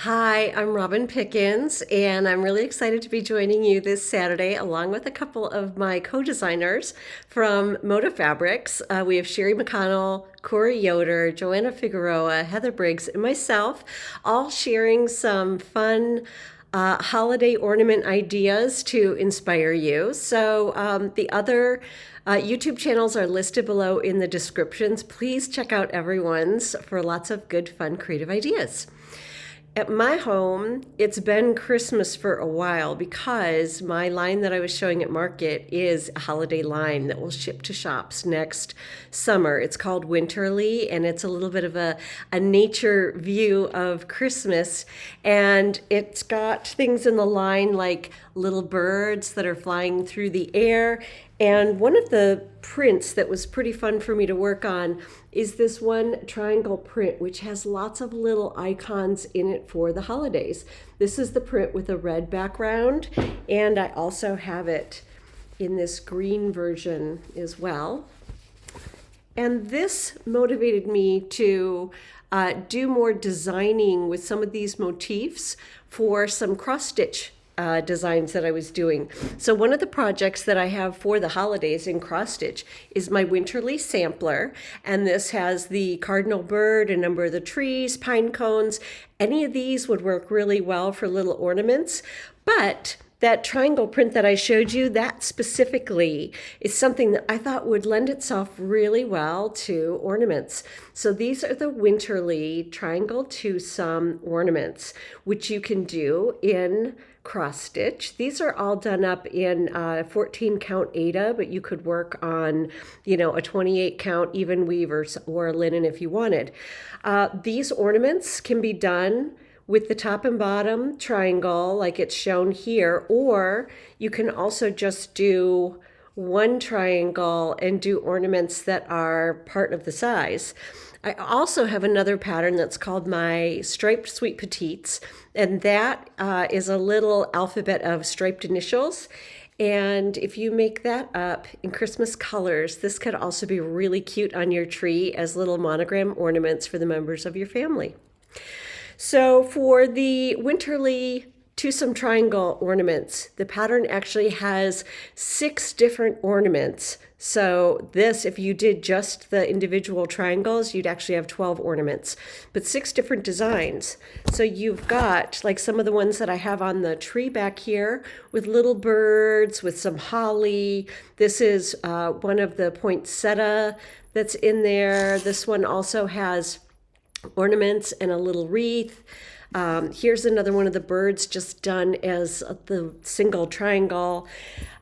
Hi, I'm Robin Pickens, and I'm really excited to be joining you this Saturday along with a couple of my co-designers from Moda Fabrics. We have Sherri McConnell, Corey Yoder, Joanna Figueroa, Heather Briggs, and myself, all sharing some fun holiday ornament ideas to inspire you. So the other YouTube channels are listed below in the descriptions. Please check out everyone's for lots of good, fun, creative ideas. At my home, it's been Christmas for a while because my line that I was showing at Market is a holiday line that will ship to shops next summer. It's called Winterly, and it's a little bit of a nature view of Christmas. And it's got things in the line like little birds that are flying through the air. And one of the prints that was pretty fun for me to work on is this one triangle print, which has lots of little icons in it for the holidays. This is the print with a red background, and I also have it in this green version as well. And this motivated me to do more designing with some of these motifs for some cross stitch designs that I was doing. So one of the projects that I have for the holidays in cross stitch is my Winterly sampler, and this has the cardinal bird, a number of the trees, pine cones. Any of these would work really well for little ornaments, but that triangle print that I showed you, that specifically is something that I thought would lend itself really well to ornaments. So these are the Winterly Triangle Twosome ornaments, which you can do in cross stitch. These are all done up in 14 count Aida, but you could work on, a 28 count even weave or linen if you wanted. These ornaments can be done with the top and bottom triangle like it's shown here, or you can also just do one triangle and do ornaments that are part of the size. I also have another pattern that's called my Striped Sweet Petites, and that is a little alphabet of striped initials. And if you make that up in Christmas colors, this could also be really cute on your tree as little monogram ornaments for the members of your family. So for the Winterly Twosome Triangle ornaments, the pattern actually has 6 different ornaments. So this, if you did just the individual triangles, you'd actually have 12 ornaments, but 6 different designs. So you've got like some of the ones that I have on the tree back here with little birds, with some holly. This is one of the poinsettia that's in there. This one also has ornaments and a little wreath. Here's another one of the birds just done as the single triangle.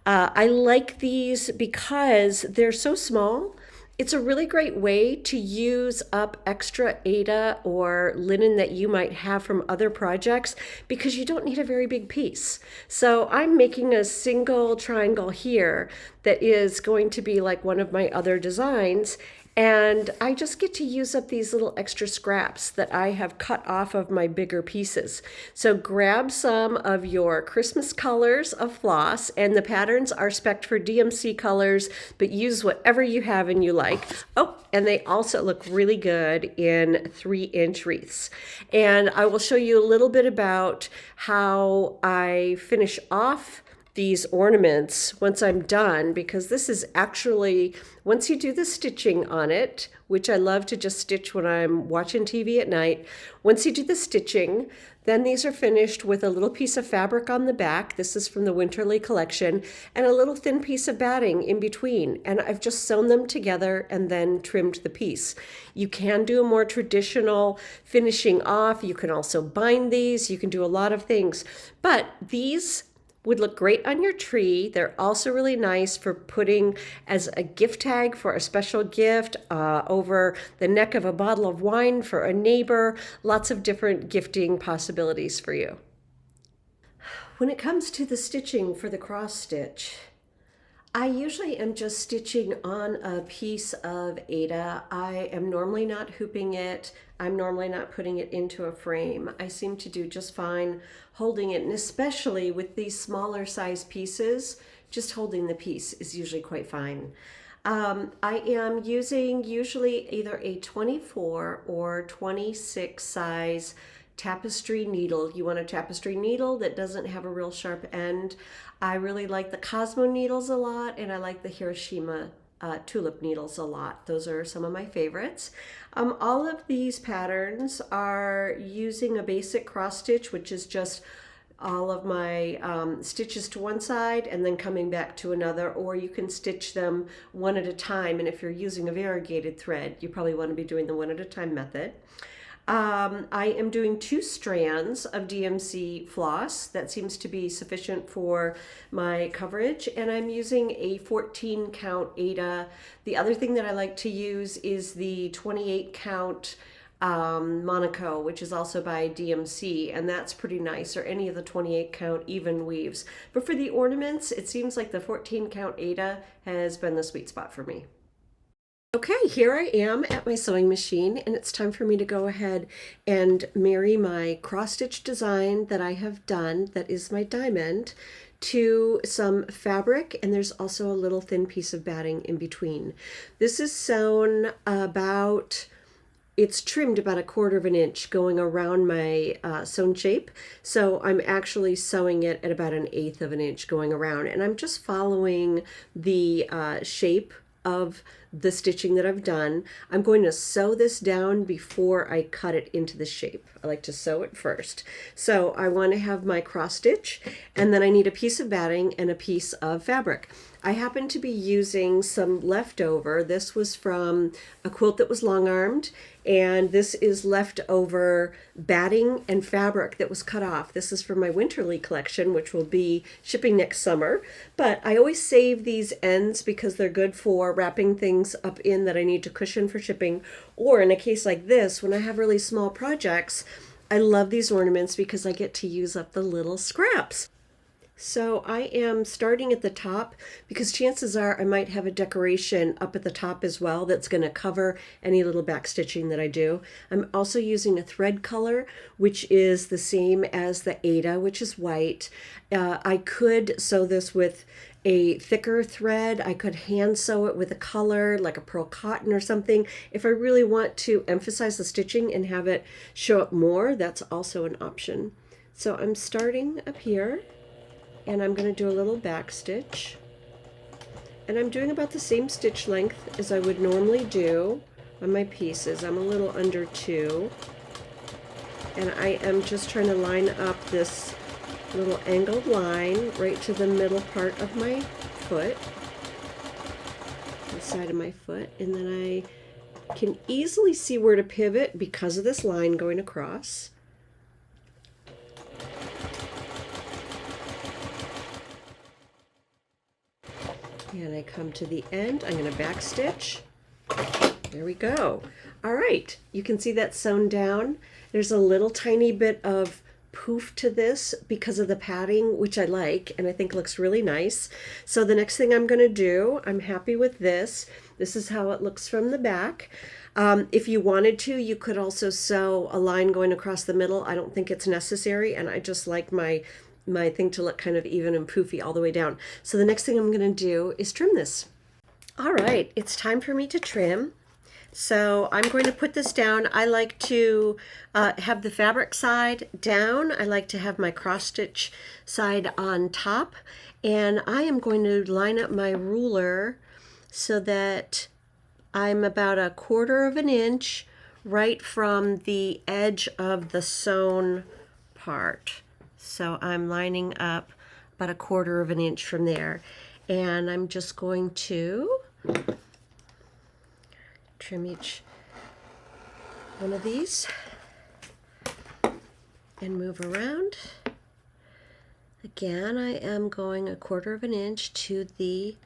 I like these because they're so small. It's a really great way to use up extra Aida or linen that you might have from other projects because you don't need a very big piece. So I'm making a single triangle here that is going to be like one of my other designs. And I just get to use up these little extra scraps that I have cut off of my bigger pieces. So grab some of your Christmas colors of floss, and the patterns are spec'd for DMC colors, but use whatever you have and you like. Oh, and they also look really good in 3-inch wreaths. And I will show you a little bit about how I finish off these ornaments once I'm done, because this is actually, once you do the stitching on it, which I love to just stitch when I'm watching TV at night, once you do the stitching, then these are finished with a little piece of fabric on the back. This is from the Winterly collection, and a little thin piece of batting in between. And I've just sewn them together and then trimmed the piece. You can do a more traditional finishing off. You can also bind these. You can do a lot of things. But these would look great on your tree. They're also really nice for putting as a gift tag for a special gift, over the neck of a bottle of wine for a neighbor. Lots of different gifting possibilities for you. When it comes to the stitching for the cross stitch, I usually am just stitching on a piece of Aida. I am normally not hooping it. I'm normally not putting it into a frame. I seem to do just fine holding it, and especially with these smaller size pieces, just holding the piece is usually quite fine. I am using usually either a 24 or 26 size tapestry needle. You want a tapestry needle that doesn't have a real sharp end. I really like the Cosmo needles a lot, and I like the Hiroshima tulip needles a lot. Those are some of my favorites. All of these patterns are using a basic cross stitch, which is just all of my stitches to one side and then coming back to another, or you can stitch them one at a time. And if you're using a variegated thread, you probably want to be doing the one at a time method. I am doing 2 strands of DMC floss. That seems to be sufficient for my coverage, and I'm using a 14 count Ada. The other thing that I like to use is the 28 count Monaco, which is also by DMC, and that's pretty nice, or any of the 28 count even weaves. But for the ornaments, it seems like the 14 count Ada has been the sweet spot for me. Okay, here I am at my sewing machine, and it's time for me to go ahead and marry my cross-stitch design that I have done, that is my diamond, to some fabric, and there's also a little thin piece of batting in between. This is sewn about, it's trimmed about 1/4 of an inch going around my sewn shape. So I'm actually sewing it at about 1/8 of an inch going around, and I'm just following the shape of the stitching that I've done. I'm going to sew this down before I cut it into the shape. I like to sew it first. So I want to have my cross stitch, and then I need a piece of batting and a piece of fabric. I happen to be using some leftover. This was from a quilt that was long-armed, and this is leftover batting and fabric that was cut off. This is from my Winterly collection, which will be shipping next summer. But I always save these ends because they're good for wrapping things up in that I need to cushion for shipping. Or in a case like this, when I have really small projects, I love these ornaments because I get to use up the little scraps. So I am starting at the top because chances are I might have a decoration up at the top as well that's going to cover any little back stitching that I do. I'm also using a thread color, which is the same as the Ada, which is white. I could sew this with a thicker thread. I could hand sew it with a color like a pearl cotton or something. If I really want to emphasize the stitching and have it show up more, that's also an option. So I'm starting up here, and I'm going to do a little back stitch, and I'm doing about the same stitch length as I would normally do on my pieces. I'm a little under 2, and I am just trying to line up this little angled line right to the middle part of my foot, the side of my foot, and then I can easily see where to pivot because of this line going across. And I come to the end. I'm going to back stitch. There we go. All right, you can see that sewn down. There's a little tiny bit of poof to this because of the padding, which I like and I think looks really nice. So the next thing I'm going to do, I'm happy with this. This is how it looks from the back. If you wanted to, you could also sew a line going across the middle. I don't think it's necessary, and I just like my thing to look kind of even and poofy all the way down. So the next thing I'm going to do is trim this. All right, it's time for me to trim. So I'm going to put this down. I like to have the fabric side down. I like to have my cross stitch side on top. And I am going to line up my ruler so that I'm about 1/4 of an inch right from the edge of the sewn part. So I'm lining up about 1/4 of an inch from there. And I'm just going to trim each one of these and move around. Again, I am going 1/4 of an inch to the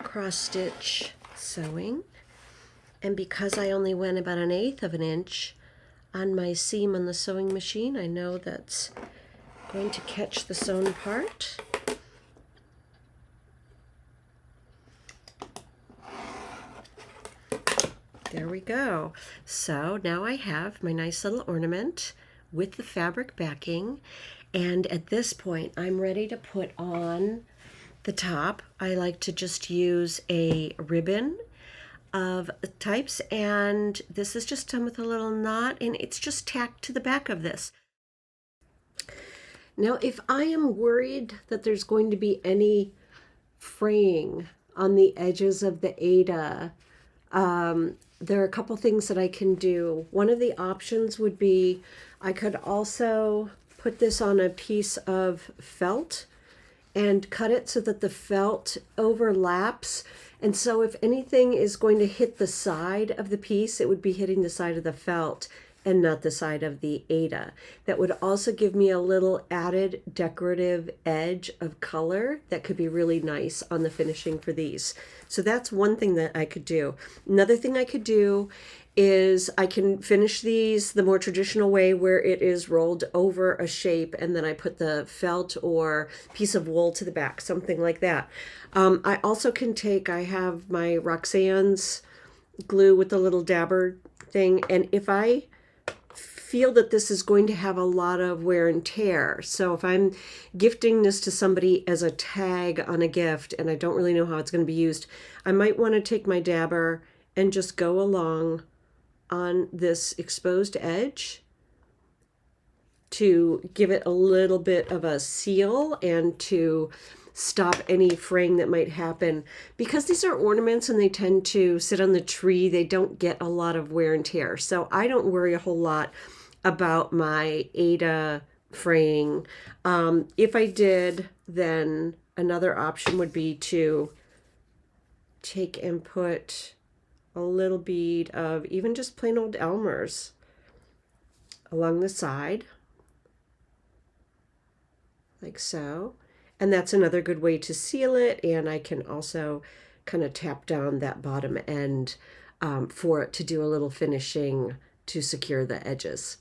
cross stitch sewing. And because I only went about 1/8 of an inch on my seam on the sewing machine, I know that's going to catch the sewn part. There we go. So now I have my nice little ornament with the fabric backing, and at this point I'm ready to put on the top. I like to just use a ribbon of types, and this is just done with a little knot, and it's just tacked to the back of this. Now, if I am worried that there's going to be any fraying on the edges of the Ada, there are a couple things that I can do. One of the options would be I could also put this on a piece of felt and cut it so that the felt overlaps. And so if anything is going to hit the side of the piece, it would be hitting the side of the felt and not the side of the Ada. That would also give me a little added decorative edge of color that could be really nice on the finishing for these. So that's one thing that I could do. Another thing I could do is I can finish these the more traditional way, where it is rolled over a shape and then I put the felt or piece of wool to the back, something like that. I also can I have my Roxanne's glue with the little dabber thing, and if I feel that this is going to have a lot of wear and tear, so if I'm gifting this to somebody as a tag on a gift and I don't really know how it's going to be used, I might want to take my dabber and just go along on this exposed edge to give it a little bit of a seal and to stop any fraying that might happen. Because these are ornaments and they tend to sit on the tree, they don't get a lot of wear and tear. So I don't worry a whole lot about my Ada fraying. If I did, then another option would be to take and put a little bead of even just plain old Elmer's along the side, like so. And that's another good way to seal it. And I can also kind of tap down that bottom end for it to do a little finishing to secure the edges.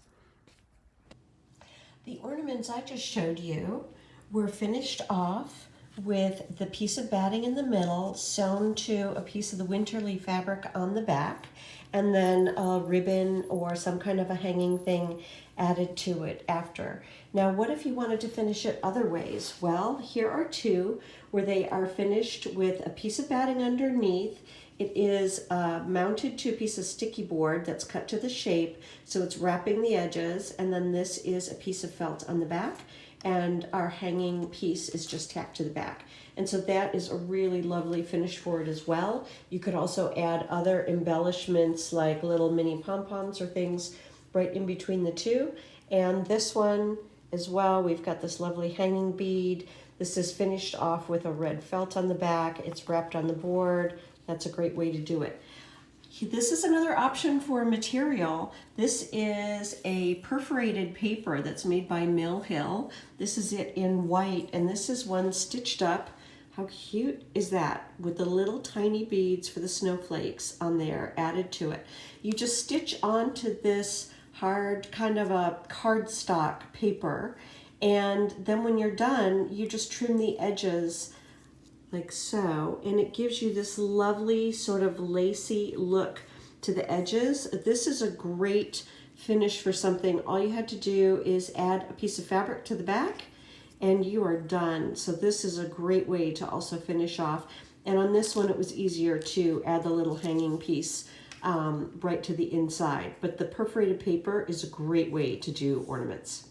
The ornaments I just showed you were finished off with the piece of batting in the middle sewn to a piece of the winterly fabric on the back, and then a ribbon or some kind of a hanging thing added to it after. Now, what if you wanted to finish it other ways? Well, here are two where they are finished with a piece of batting underneath. It is mounted to a piece of sticky board that's cut to the shape, so it's wrapping the edges, and then this is a piece of felt on the back, and our hanging piece is just tacked to the back. And so that is a really lovely finish for it as well. You could also add other embellishments like little mini pom-poms or things right in between the two. And this one as well, we've got this lovely hanging bead. This is finished off with a red felt on the back. It's wrapped on the board. That's a great way to do it. This is another option for material. This is a perforated paper that's made by Mill Hill. This is it in white, and this is one stitched up. How cute is that? With the little tiny beads for the snowflakes on there added to it. You just stitch onto this hard kind of a cardstock paper, and then when you're done, you just trim the edges like so, and it gives you this lovely sort of lacy look to the edges. This is a great finish for something. All you had to do is add a piece of fabric to the back and you are done. So this is a great way to also finish off. And on this one, it was easier to add the little hanging piece right to the inside. But the perforated paper is a great way to do ornaments.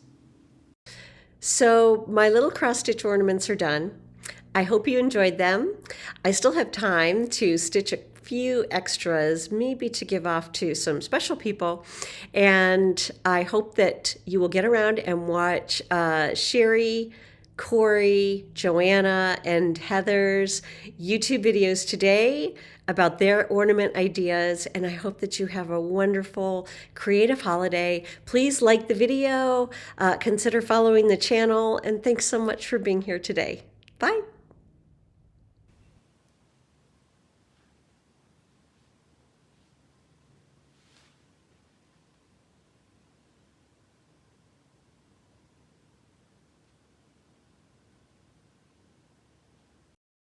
So my little cross stitch ornaments are done. I hope you enjoyed them. I still have time to stitch a few extras, maybe to give off to some special people. And I hope that you will get around and watch Sherri, Corey, Joanna, and Heather's YouTube videos today about their ornament ideas. And I hope that you have a wonderful, creative holiday. Please like the video, consider following the channel, and thanks so much for being here today. Bye.